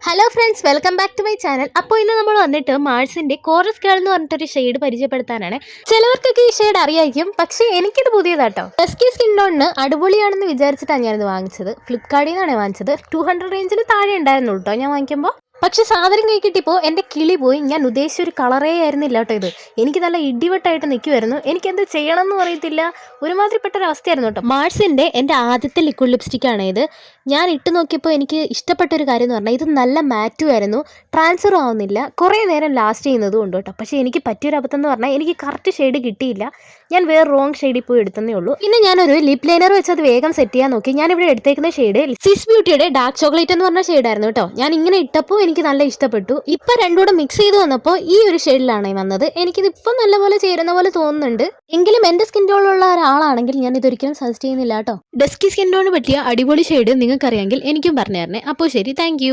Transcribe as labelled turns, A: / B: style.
A: Hello friends, welcome back to my channel. അപ്പോൾ ഇന്ന് നമ്മൾ വന്നിട്ട് മാഴ്സിൻ്റെ കോറസ് ഗേൾ എന്ന് പറഞ്ഞിട്ടൊരു ഷെയ്ഡ് പരിചയപ്പെടുത്താനാണ്. ചിലവർക്കൊക്കെ ഈ ഷെയ്ഡ് അറിയായിരിക്കും, പക്ഷേ എനിക്കിത് പുതിയതാട്ടോ. ഡസ്കി സ്കിൻ ടോണിന് അടിപൊളിയാണെന്ന് വിചാരിച്ചിട്ടാണ് ഞാനിത് വാങ്ങിച്ചത്. ഫ്ലിപ്കാർട്ടിൽ നിന്നാണ് വാങ്ങിച്ചത്. 200 റേഞ്ചിൽ താഴെ ഉണ്ടായിരുന്നു കേട്ടോ ഞാൻ വാങ്ങിക്കുമ്പോൾ. പക്ഷെ സാധനം കൈ കിട്ടിയപ്പോൾ എൻ്റെ കിളി പോയി. ഞാൻ ഉദ്ദേശിച്ച ഒരു കളറേ ആയിരുന്നില്ല കേട്ടോ ഇത്. എനിക്ക് നല്ല ഇടിവെട്ടായിട്ട് നിൽക്കുമായിരുന്നു. എനിക്കെന്ത് ചെയ്യണമെന്നും അറിയത്തില്ല. ഒരുമാതിരിപ്പെട്ടൊരവസ്ഥയായിരുന്നു കേട്ടോ. മാഴ്സിൻ്റെ എൻ്റെ ആദ്യത്തെ ലിക്വിഡ് ലിപ്സ്റ്റിക്കാണ് ഇത്. ഞാൻ ഇട്ട് നോക്കിയപ്പോൾ എനിക്ക് ഇഷ്ടപ്പെട്ട ഒരു കാര്യം എന്ന് പറഞ്ഞാൽ ഇത് നല്ല മാറ്റും ആയിരുന്നു, ട്രാൻസ്ഫറും ആവുന്നില്ല, കുറേ നേരം ലാസ്റ്റ് ചെയ്യുന്നതും ഉണ്ട് കേട്ടോ. പക്ഷേ എനിക്ക് പറ്റിയൊരു അബദ്ധം എന്ന് പറഞ്ഞാൽ എനിക്ക് കറക്റ്റ് ഷെയ്ഡ് കിട്ടിയില്ല. ഞാൻ വേറെ റോങ് ഷെയ്ഡിൽ പോയി എടുത്തതേ ഉള്ളൂ. പിന്നെ ഞാനൊരു ലിപ് ലൈനർ വെച്ച് അത് വേഗം സെറ്റ് ചെയ്യാൻ നോക്കി. ഞാനിവിടെ എടുത്തേക്കുന്ന ഷെയ്ഡ് സിസ് ബ്യൂട്ടിയുടെ ഡാർക്ക് ചോക്ലേറ്റ് എന്ന് പറഞ്ഞ ഷെയ്ഡായിരുന്നു കേട്ടോ. ഞാൻ ഇങ്ങനെ ഇട്ടപ്പോൾ എനിക്ക് നല്ല ഇഷ്ടപ്പെട്ടു. ഇപ്പം രണ്ടുകൂടെ മിക്സ് ചെയ്ത് വന്നപ്പോൾ ഈ ഒരു ഷെയ്ഡിലാണ് വന്നത്. എനിക്കിത് ഇപ്പം നല്ലപോലെ ചേരുന്ന പോലെ തോന്നുന്നുണ്ട്. എങ്കിലും എൻ്റെ സ്കിൻ ടോണിലുള്ള ഒരാളാണെങ്കിൽ ഞാൻ ഇതൊരിക്കലും സജസ്റ്റ് ചെയ്യുന്നില്ല കേട്ടോ. ഡസ്കി സ്കിൻ ടോണിന് പറ്റിയ അടിപൊളി ഷെയ്ഡ് നിങ്ങൾക്കറിയാമെങ്കിൽ എനിക്കും പറഞ്ഞു തരണേ. അപ്പോൾ ശരി, താങ്ക്